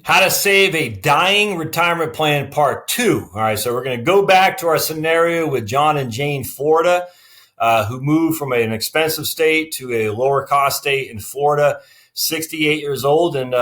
How to save a dying retirement plan part 2. All right, so we're going to go back to our scenario with John and Jane Florida, who moved from an expensive state to a lower cost state in Florida, 68 years old, and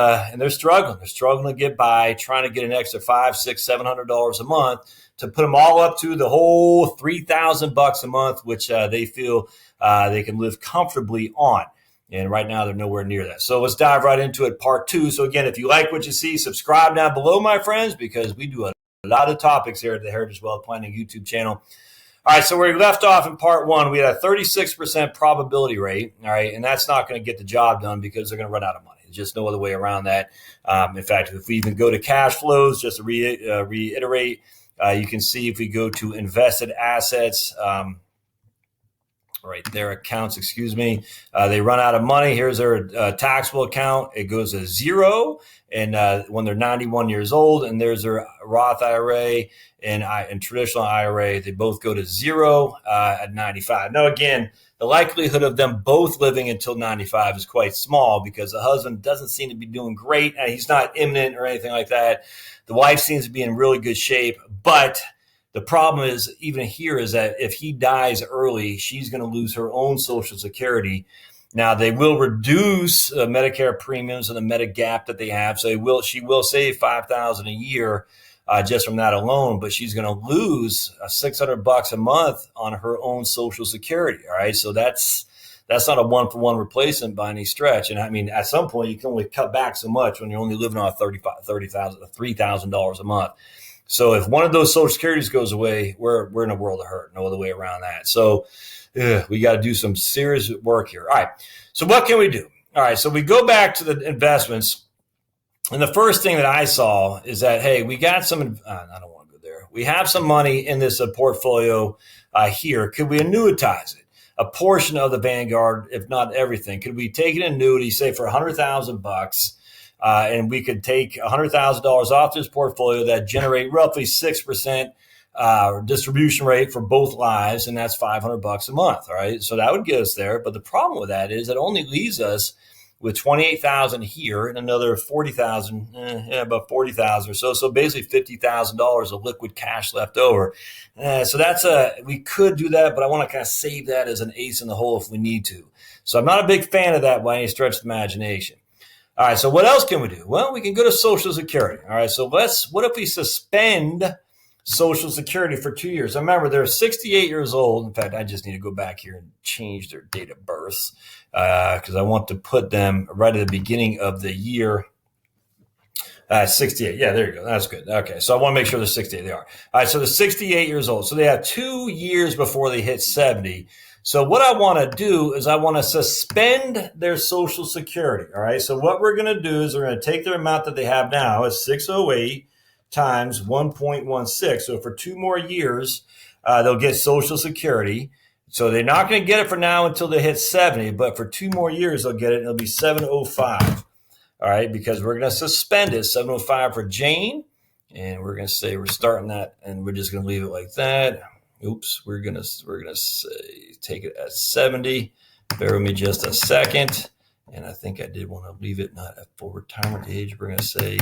they're struggling. They're struggling to get by, trying to get an extra $500, $600, $700 a month to put them all up to the whole $3,000 a month, which they feel they can live comfortably on. And right now, they're nowhere near that. So let's dive right into it, part 2. So again, if you like what you see, subscribe down below, my friends, because we do a lot of topics here at the Heritage Wealth Planning YouTube channel. All right, so we left off in part 1. We had a 36% probability rate, all right, and that's not going to get the job done because they're going to run out of money. There's just no other way around that. In fact, if we even go to cash flows, just to reiterate, you can see if we go to invested assets, right there, accounts, they run out of money. Here's their taxable account. It goes to zero and when they're 91 years old, and there's their Roth IRA and traditional IRA. They both go to zero at 95. Now, again, the likelihood of them both living until 95 is quite small because the husband doesn't seem to be doing great. He's not imminent or anything like that. The wife seems to be in really good shape, but the problem is, even here, is that if he dies early, she's going to lose her own Social Security. Now, they will reduce Medicare premiums and the Medigap that they have. So she will save $5,000 a year just from that alone, but she's going to lose $600 a month on her own Social Security. All right, so that's not a one-for-one replacement by any stretch. And I mean, at some point, you can only cut back so much when you're only living on $3,000 a month. So if one of those Social Securities goes away, we're in a world of hurt. No other way around that. So we got to do some serious work here. All right. So what can we do? All right. So we go back to the investments. And the first thing that I saw is that, hey, we got some, I don't want to go there. We have some money in this portfolio here. Could we annuitize it? A portion of the Vanguard, if not everything. Could we take an annuity, say for $100,000? And we could take $100,000 off this portfolio that generate roughly 6% distribution rate for both lives, and that's $500 a month. All right, so that would get us there. But the problem with that is it only leaves us with $28,000 here and another $40,000, about $40,000 or so. So basically $50,000 of liquid cash left over. So we could do that, but I want to kind of save that as an ace in the hole if we need to. So I'm not a big fan of that by any stretch of the imagination. All right, so what else can we do? Well, we can go to Social Security. All right, so what if we suspend Social Security for 2 years? Remember, they're 68 years old. In fact, I just need to go back here and change their date of birth because I want to put them right at the beginning of the year. 68. Yeah, there you go. That's good. Okay, so I want to make sure they're 68. They are. All right, so they're 68 years old. So they have 2 years before they hit 70. So what I want to do is I want to suspend their Social Security. All right. So what we're going to do is we're going to take their amount that they have now is 608 times 1.16. So for 2 more years, they'll get Social Security. So they're not going to get it for now until they hit 70, but for 2 more years, they'll get it. And it'll be 705. All right. Because we're going to suspend it, 705 for Jane. And we're going to say we're starting that and we're just going to leave it like that. Oops, we're gonna say take it at 70. Bear with me just a second. And I think I did want to leave it not at full retirement age. We're gonna say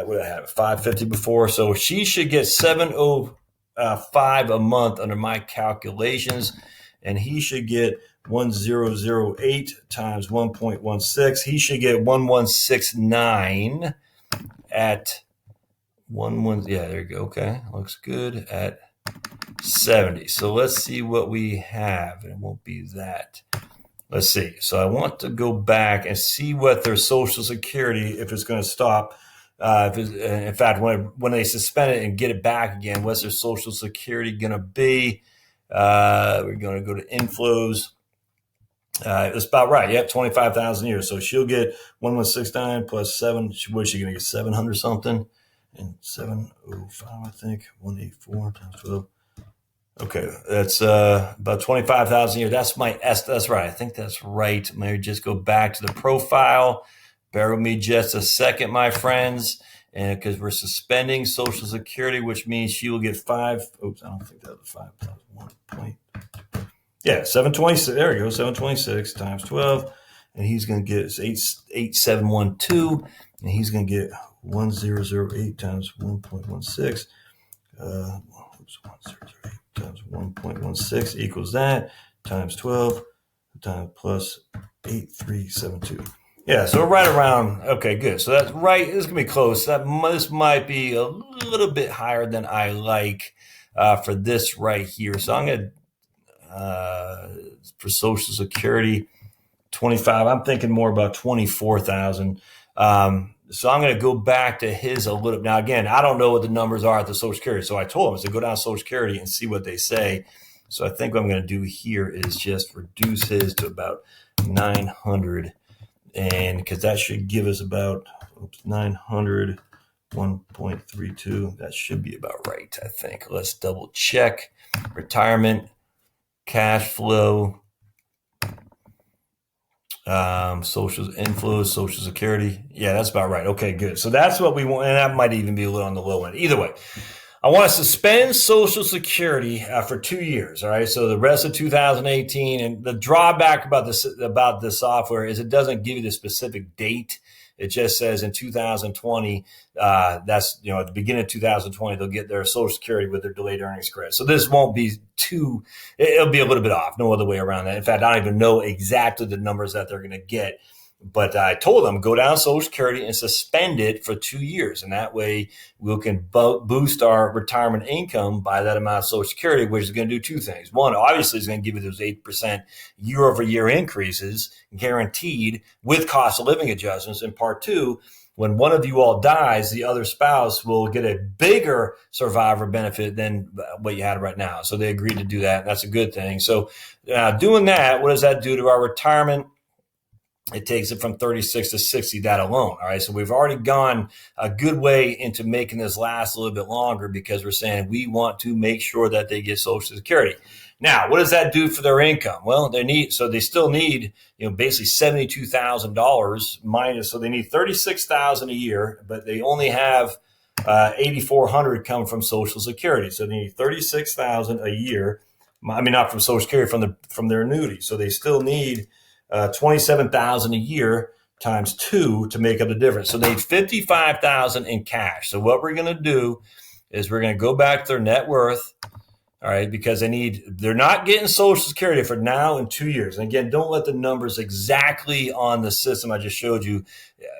what I had 550 before. So she should get 705 a month under my calculations, and he should get 1008 times 1.16. He should get 1169 at 11. Yeah, there you go. Okay, looks good at 70. So let's see what we have. It won't be that. Let's see. So I want to go back and see what their Social Security, if it's going to stop. In fact, when they suspend it and get it back again, what's their Social Security going to be? We're going to go to inflows. That's about right. Yep, 25,000 a year. So she'll get 1169 plus 7. What's she going to get? 700 something? And 705, I think. 184 times 12. Okay, that's about 25,000 a year. That's my that's right. I think that's right. Maybe just go back to the profile. Bear with me just a second, my friends, and because we're suspending Social Security, which means she will get 5. Oops, I don't think that was 5. That was 1 point. Yeah, 726. There we go. 726 times 12, and he's going to get 8712. and he's going to get 1008 times 1.16. 1008 times 1.16 equals that times 12 times plus 8372. Yeah, so right around, okay, good. So that's right. This is going to be close. This might be a little bit higher than I like for this right here. So I'm going to, for Social Security, 25. I'm thinking more about 24,000. So I'm going to go back to his a little. Now, again, I don't know what the numbers are at the Social Security. So I told him to go down to Social Security and see what they say. So I think what I'm going to do here is just reduce his to about 900. And because that should give us about 900, 1.32. That should be about right, I think. Let's double check. Retirement, cash flow, social inflows, Social Security. Yeah, that's about right. Okay, good. So that's what we want. And that might even be a little on the low end. Either way, I want to suspend Social Security for 2 years. All right. So the rest of 2018, and the drawback about this software is it doesn't give you the specific date. It just says in 2020, that's, at the beginning of 2020, they'll get their Social Security with their delayed earnings credit. So this won't be it'll be a little bit off. No other way around that. In fact, I don't even know exactly the numbers that they're going to get. But I told them, go down to Social Security and suspend it for 2 years. And that way we can boost our retirement income by that amount of Social Security, which is going to do two things. One, obviously, is going to give you those 8% year over year increases guaranteed with cost of living adjustments. And part two, when one of you all dies, the other spouse will get a bigger survivor benefit than what you had right now. So they agreed to do that. That's a good thing. So doing that, what does that do to our retirement? It takes it from 36 to 60, that alone. All right. So we've already gone a good way into making this last a little bit longer because we're saying we want to make sure that they get Social Security. Now, what does that do for their income? Well, they still need, basically $72,000 minus. So they need $36,000 a year, but they only have $8,400 come from Social Security. So they need $36,000 a year. I mean, not from Social Security, from their annuity. So they still need $27,000 a year times 2 to make up the difference. So they need $55,000 in cash. So what we're going to do is we're going to go back to their net worth. All right, because they're not getting Social Security for now in 2 years. And again, don't let the numbers exactly on the system I just showed you,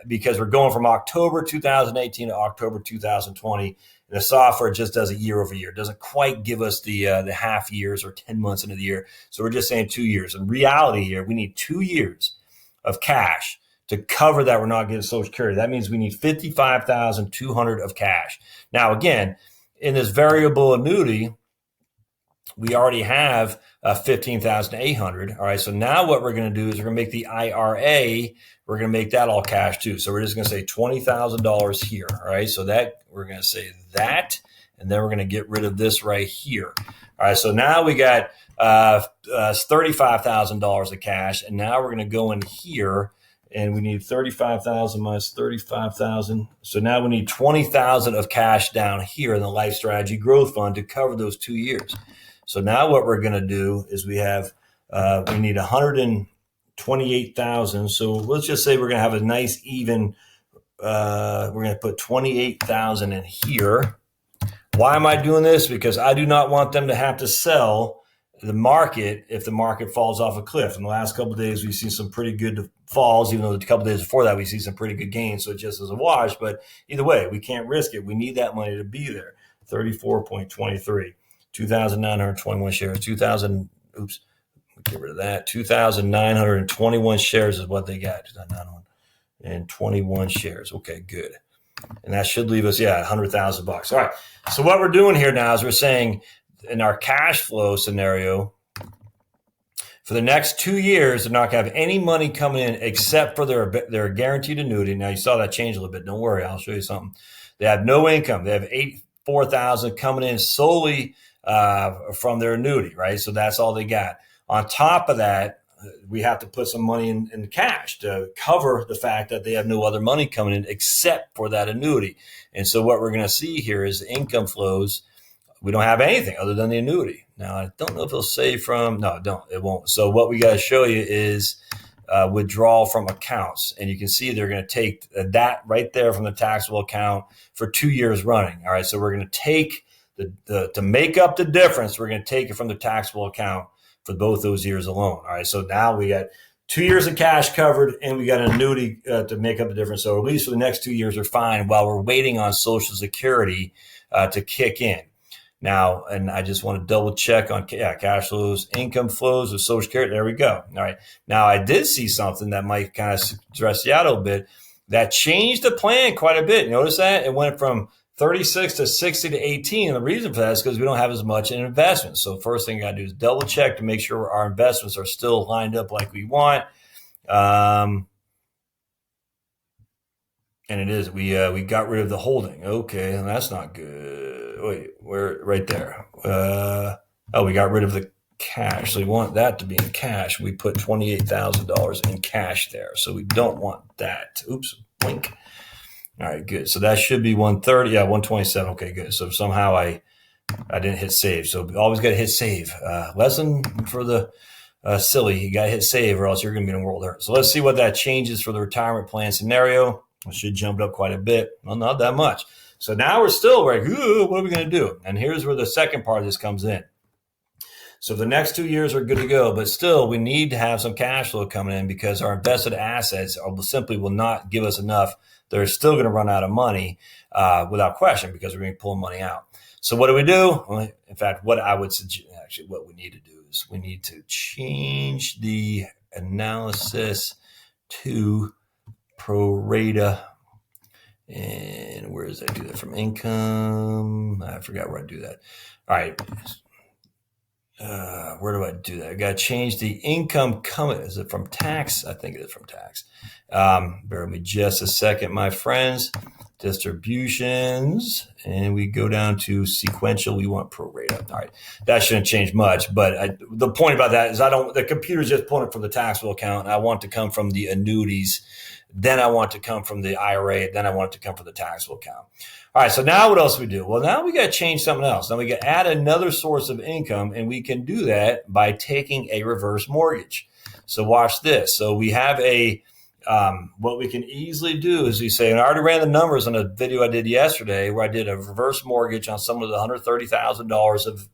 because we're going from October 2018 to October 2020. And the software just does it year over year. It doesn't quite give us the half years or 10 months into the year. So we're just saying 2 years. In reality here, we need 2 years of cash to cover that we're not getting Social Security. That means we need $55,200 of cash. Now, again, in this variable annuity, we already have $15,800. All right. So now what we're going to do is we're going to make the IRA. We're going to make that all cash too. So we're just going to say $20,000 here. All right. So that we're going to say that, and then we're going to get rid of this right here. All right. So now we got $35,000 of cash, and now we're going to go in here. And we need 35,000 minus 35,000. So now we need 20,000 of cash down here in the Life Strategy Growth Fund to cover those 2 years. So now what we're going to do is we need 128,000. So let's just say we're going to have a nice even, we're going to put 28,000 in here. Why am I doing this? Because I do not want them to have to sell the market if the market falls off a cliff. In the last couple of days, we've seen some pretty good falls, even though the couple of days before that, we see some pretty good gains. So it just is a wash. But either way, we can't risk it. We need that money to be there. 34.23. 2,921 shares. Get rid of that. 2,921 shares is what they got. 2,921 shares. Okay, good. And that should leave us, $100,000. All right. So what we're doing here now is we're saying in our cash flow scenario, for the next 2 years, they're not going to have any money coming in except for their guaranteed annuity. Now, you saw that change a little bit. Don't worry. I'll show you something. They have no income. They have $4,000 coming in solely from their annuity, right? So that's all they got. On top of that, we have to put some money in cash to cover the fact that they have no other money coming in except for that annuity. And so what we're going to see here is income flows. We don't have anything other than the annuity. Now, I don't know if it'll say it won't. So what we got to show you is withdrawal from accounts. And you can see they're going to take that right there from the taxable account for 2 years running. All right. So we're going to take to make up the difference, we're going to take it from the taxable account for both those years alone. All right. So now we got 2 years of cash covered and we got an annuity to make up the difference. So at least for the next 2 years, we're fine while we're waiting on Social Security to kick in. Now, and I just want to double check on cash flows, income flows with Social Security. There we go. All right. Now, I did see something that might kind of stress you out a little bit that changed the plan quite a bit. Notice that it went from 36 to 60 to 18. And the reason for that is because we don't have as much in investments. So first thing you got to do is double check to make sure our investments are still lined up like we want. And it is, we got rid of the holding. Okay. And that's not good. Wait, we're right there. We got rid of the cash. So we want that to be in cash. We put $28,000 in cash there. So we don't want that. Oops, blink. All right, good. So that should be 130. Yeah, 127. Okay, good. So somehow I didn't hit save. So always got to hit save. Lesson for the silly. You got to hit save or else you're going to be in a world hurt. So let's see what that changes for the retirement plan scenario. It should jump up quite a bit. Well, not that much. So now we're still like, what are we going to do? And here's where the second part of this comes in. So the next 2 years are good to go, but still we need to have some cash flow coming in because our invested assets simply will not give us enough. They're still going to run out of money without question because we're going to pull money out. So what do we do? Well, in fact, what I would suggest, actually what we need to do is we need to change the analysis to pro rata. And where does that do that from income? I forgot where I do that. All right. Where do I do that? I got to change the income coming. Is it from tax? I think it is from tax. Bear with me just a second, my friends. Distributions. And we go down to sequential. We want pro rata. All right. That shouldn't change much. But the point about that is the computer's just pulling it from the taxable account. And I want to come from the annuities. Then I want to come from the IRA. Then I want it to come from the taxable account. All right. So now what else do we do? Well, now we got to change something else. Now we got to add another source of income, and we can do that by taking a reverse mortgage. So watch this. So we have what we can easily do is we say, and I already ran the numbers on a video I did yesterday where I did a reverse mortgage on some of the $130,000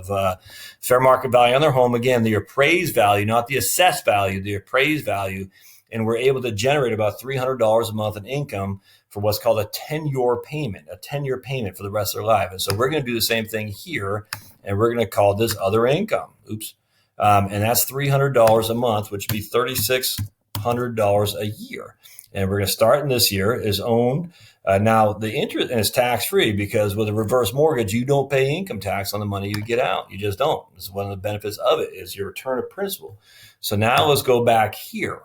of fair market value on their home. Again, the appraised value, not the assessed value, the appraised value. And we're able to generate about $300 a month in income for what's called a 10-year payment for the rest of their life. And so we're going to do the same thing here, and we're going to call this other income. Oops. And that's $300 a month, which would be $3,600 a year. And we're going to start in this year is owned. Now, the interest is tax-free because with a reverse mortgage, you don't pay income tax on the money you get out. You just don't. This is one of the benefits of it is your return of principal. So now let's go back here.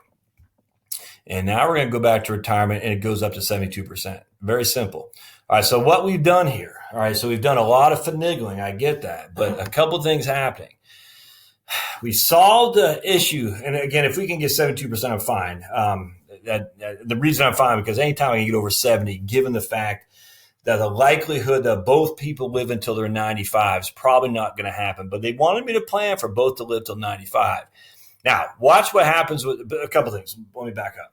And now we're going to go back to retirement, and it goes up to 72%. Very simple. All right, so what we've done here, all right, so we've done a lot of finagling. I get that, but a couple of things happening. We solved the issue, and again, if we can get 72%, I'm fine. The reason I'm fine because anytime I can get over 70, given the fact that the likelihood that both people live until they're 95 is probably not going to happen, but they wanted me to plan for both to live till 95. Now, watch what happens with a couple things. Let me back up.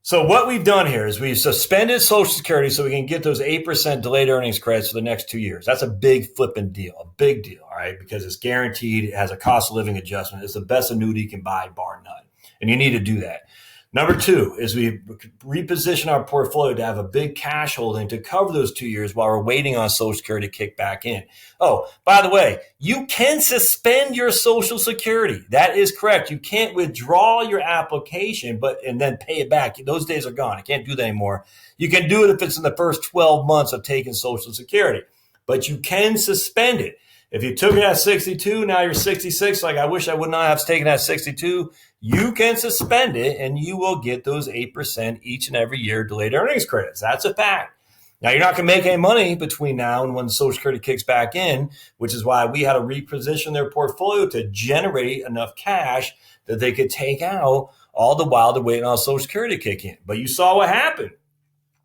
So what we've done here is we've suspended Social Security so we can get those 8% delayed earnings credits for the next 2 years. That's a big flipping deal, a big deal, all right, because it's guaranteed. It has a cost of living adjustment. It's the best annuity you can buy, bar none. And you need to do that. Number two is we reposition our portfolio to have a big cash holding to cover those 2 years while we're waiting on Social Security to kick back in. Oh, by the way, you can suspend your Social Security. That is correct. You can't withdraw your application and then pay it back. Those days are gone. I can't do that anymore. You can do it if it's in the first 12 months of taking Social Security, but you can suspend it. If you took it at 62, now you're 66. Like, I wish I would not have taken it at 62. You can suspend it and you will get those 8% each and every year delayed earnings credits. That's a fact. Now, you're not going to make any money between now and when Social Security kicks back in, which is why we had to reposition their portfolio to generate enough cash that they could take out all the while they're waiting on Social Security to kick in. But you saw what happened.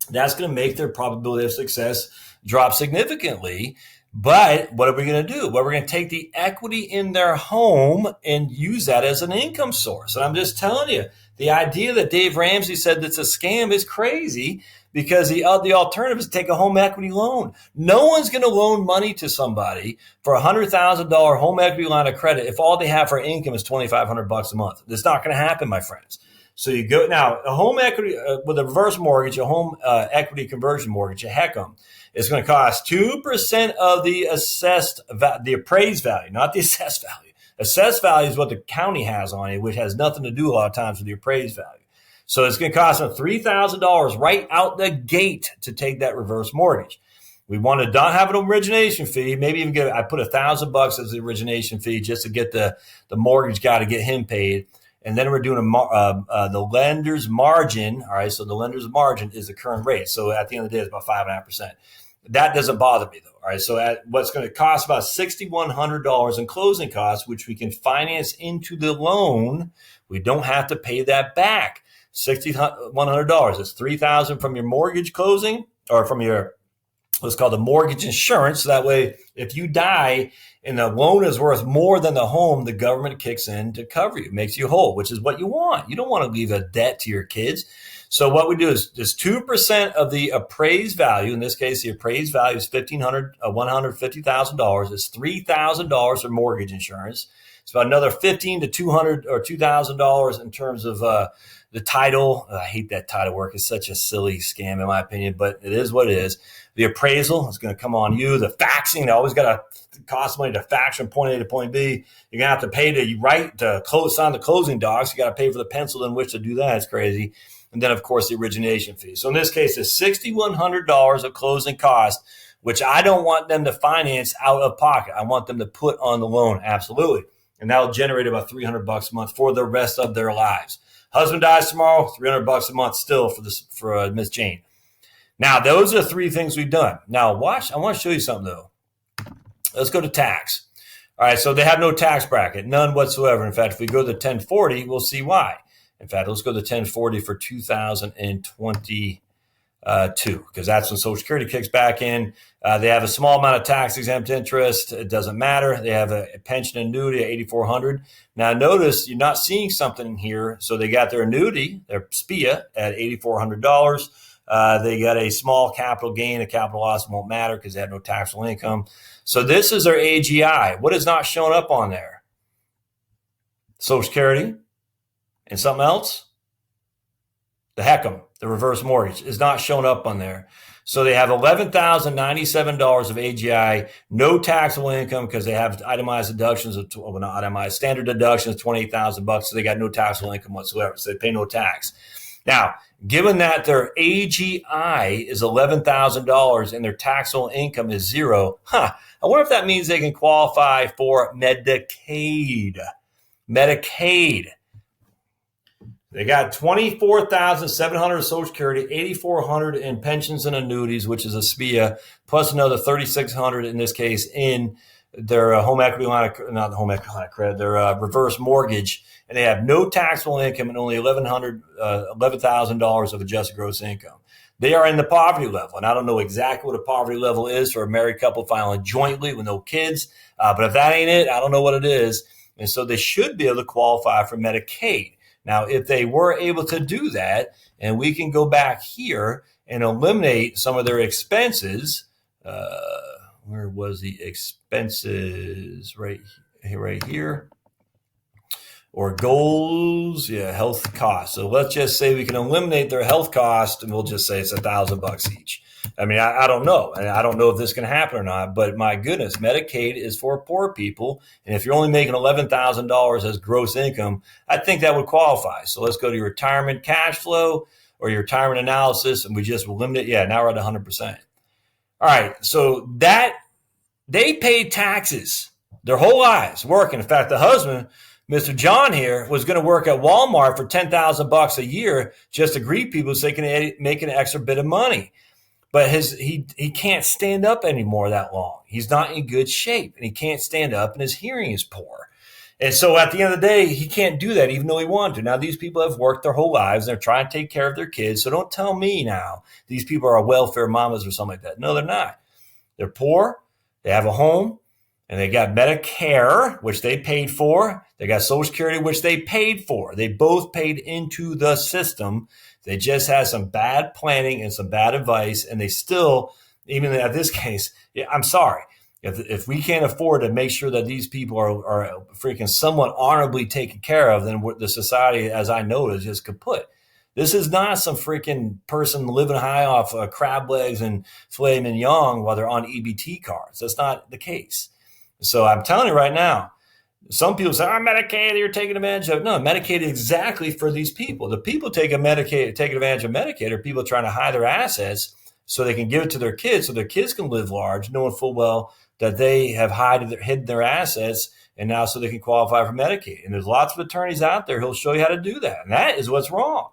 That's going to make their probability of success drop significantly. But what are we going to do? Well, we're going to take the equity in their home and use that as an income source. And I'm just telling you, the idea that Dave Ramsey said that's a scam is crazy, because the alternative is to take a home equity loan. No one's going to loan money to somebody for $100,000 home equity line of credit if all they have for income is $2,500 a month. That's not going to happen, my friends. So you go now, a home equity with a reverse mortgage, a home equity conversion mortgage, a HECM, it's going to cost 2% of the the appraised value, not the assessed value. Assessed value is what the county has on it, which has nothing to do a lot of times with the appraised value. So it's going to cost them $3,000 right out the gate to take that reverse mortgage. We want to not have an origination fee. Maybe even I put $1,000 as the origination fee just to get the mortgage guy to get him paid. And then we're doing the lender's margin. All right. So the lender's margin is the current rate. So at the end of the day, it's about 5.5%. That doesn't bother me, though. All right. So what's going to cost about $6,100 in closing costs, which we can finance into the loan. We don't have to pay that back. $6,100. It's $3,000 from your mortgage closing, or from your what's called the mortgage insurance. So that way, if you die and the loan is worth more than the home, the government kicks in to cover you, makes you whole, which is what you want. You don't want to leave a debt to your kids. So what we do is just 2% of the appraised value. In this case, the appraised value is $150,000. It's $3,000 for mortgage insurance. It's about another $1,500 to $200 or $2,000 in terms of the title. I hate that title work. It's such a silly scam, in my opinion, but it is what it is. The appraisal is going to come on you. The faxing, they always got to cost money to fax from point A to point B. You're going to have to pay to sign the closing docs. You got to pay for the pencil in which to do that. It's crazy. And then, of course, the origination fee. So in this case, it's $6,100 of closing costs, which I don't want them to finance out of pocket. I want them to put on the loan. Absolutely. And that'll generate about $300 a month for the rest of their lives. Husband dies tomorrow, $300 a month still for Miss Jane. Now, those are three things we've done. Now, watch. I want to show you something, though. Let's go to tax. All right, so they have no tax bracket, none whatsoever. In fact, if we go to the 1040, we'll see why. In fact, let's go to the 1040 for 2022, because that's when Social Security kicks back in. They have a small amount of tax-exempt interest. It doesn't matter. They have a pension annuity at $8,400. Now, notice you're not seeing something in here. So they got their annuity, their SPIA, at $8,400. They got a small capital gain. A capital loss won't matter because they have no taxable income. So this is their AGI. What is not showing up on there? Social Security and something else? The HECM, the reverse mortgage, is not showing up on there. So they have $11,097 of AGI, no taxable income because they have itemized deductions of, well, not itemized, standard deductions, $28,000. So they got no taxable income whatsoever. So they pay no tax. Now, given that their AGI is $11,000 and their taxable income is zero, I wonder if that means they can qualify for Medicaid. Medicaid. They got $24,700 Social Security, $8,400 in pensions and annuities, which is a SPIA, plus another $3,600 in this case in their home equity line of, not the home equity line of credit, their reverse mortgage, and they have no taxable income and only $11,000 of adjusted gross income. They are in the poverty level, and I don't know exactly what a poverty level is for a married couple filing jointly with no kids, but if that ain't it, I don't know what it is, and so they should be able to qualify for Medicaid. Now, if they were able to do that, and we can go back here and eliminate some of their expenses, where was the expenses? Right here. Or goals, health costs. So let's just say we can eliminate their health cost, and we'll just say it's $1,000 each. I mean, I don't know. And I don't know if this can happen or not, but my goodness, Medicaid is for poor people. And if you're only making $11,000 as gross income, I think that would qualify. So let's go to your retirement cash flow or your retirement analysis, and we just eliminate. Yeah, now we're at 100%. All right, so that they paid taxes their whole lives working. In fact, the husband, Mr. John here, was going to work at Walmart for $10,000 a year just to greet people so they can make an extra bit of money. But he can't stand up anymore that long. He's not in good shape, and he can't stand up, and his hearing is poor. And so at the end of the day, he can't do that even though he wanted to. Now, these people have worked their whole lives, and they're trying to take care of their kids. So don't tell me now these people are welfare mamas or something like that. No, they're not. They're poor. They have a home, and they got Medicare, which they paid for. They got Social Security, which they paid for. They both paid into the system. They just had some bad planning and some bad advice, and they still, even in this case, I'm sorry. If we can't afford to make sure that these people are freaking somewhat honorably taken care of, then the society, as I know it, is just kaput. This is not some freaking person living high off crab legs and filet mignon while they're on EBT cards. That's not the case. So I'm telling you right now, some people say, Medicaid, you're taking advantage of. No, Medicaid is exactly for these people. The people taking advantage of Medicaid are people trying to hide their assets so they can give it to their kids so their kids can live large, knowing full well that they have hidden their assets, and now so they can qualify for Medicaid. And there's lots of attorneys out there who'll show you how to do that. And that is what's wrong.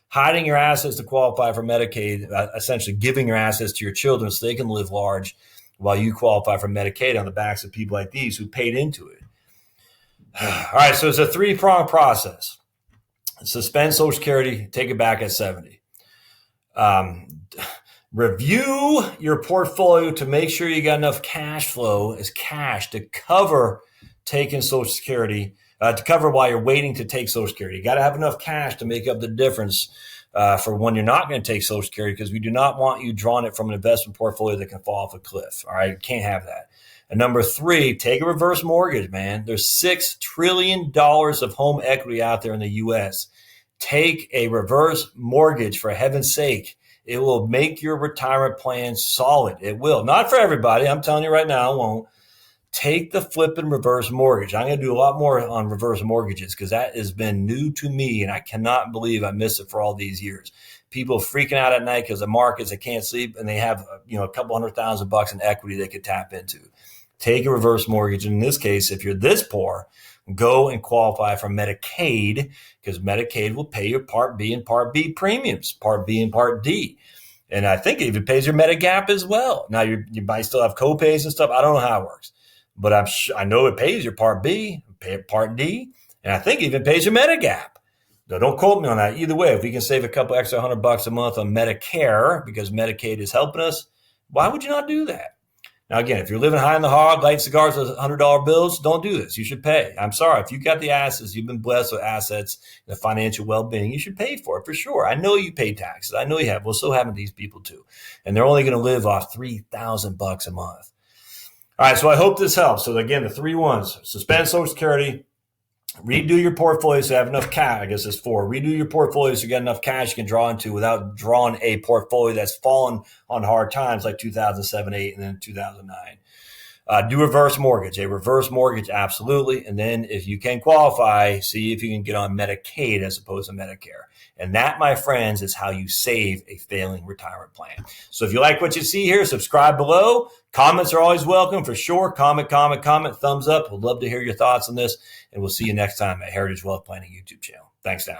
Hiding your assets to qualify for Medicaid, essentially giving your assets to your children so they can live large while you qualify for Medicaid on the backs of people like these who paid into it. All right, so it's a three-pronged process. Suspend Social Security, take it back at 70. Review your portfolio to make sure you got enough cash flow as cash to cover taking Social Security, to cover while you're waiting to take Social Security. You got to have enough cash to make up the difference for when you're not going to take Social Security, because we do not want you drawing it from an investment portfolio that can fall off a cliff. All right, can't have that. And number three, take a reverse mortgage, man. There's $6 trillion of home equity out there in the U.S. Take a reverse mortgage, for heaven's sake. It will make your retirement plan solid. It will. Not for everybody. I'm telling you right now, it won't. Take the flipping reverse mortgage. I'm going to do a lot more on reverse mortgages because that has been new to me, and I cannot believe I missed it for all these years. People freaking out at night because the markets, they can't sleep, and they have a couple $100,000 in equity they could tap into. Take a reverse mortgage. In this case, if you're this poor, go and qualify for Medicaid, because Medicaid will pay your Part B and Part B premiums, Part B and Part D. And I think it even pays your Medigap as well. Now, you might still have copays and stuff. I don't know how it works, but I know it pays your Part B, Part D, and I think it even pays your Medigap. Now, don't quote me on that. Either way, if we can save a couple extra $100 a month on Medicare because Medicaid is helping us, why would you not do that? Now, again, if you're living high in the hog, lighting cigars with $100 bills, don't do this. You should pay. I'm sorry. If you've got the assets, you've been blessed with assets, the financial well-being, you should pay for it for sure. I know you pay taxes. I know you have. Well, so haven't these people too. And they're only going to live off $3,000 a month. All right, so I hope this helps. So again, the 3 ones: suspend Social Security, redo your portfolio so you have enough cash. I guess it's 4. Redo your portfolio so you got enough cash you can draw into without drawing a portfolio that's fallen on hard times like 2007, 8, and then 2009. Do reverse mortgage. A reverse mortgage, absolutely. And then if you can qualify, see if you can get on Medicaid as opposed to Medicare. And that, my friends, is how you save a failing retirement plan. So if you like what you see here, subscribe below. Comments are always welcome for sure. Comment, thumbs up. We'd love to hear your thoughts on this. And we'll see you next time at Heritage Wealth Planning YouTube channel. Thanks now.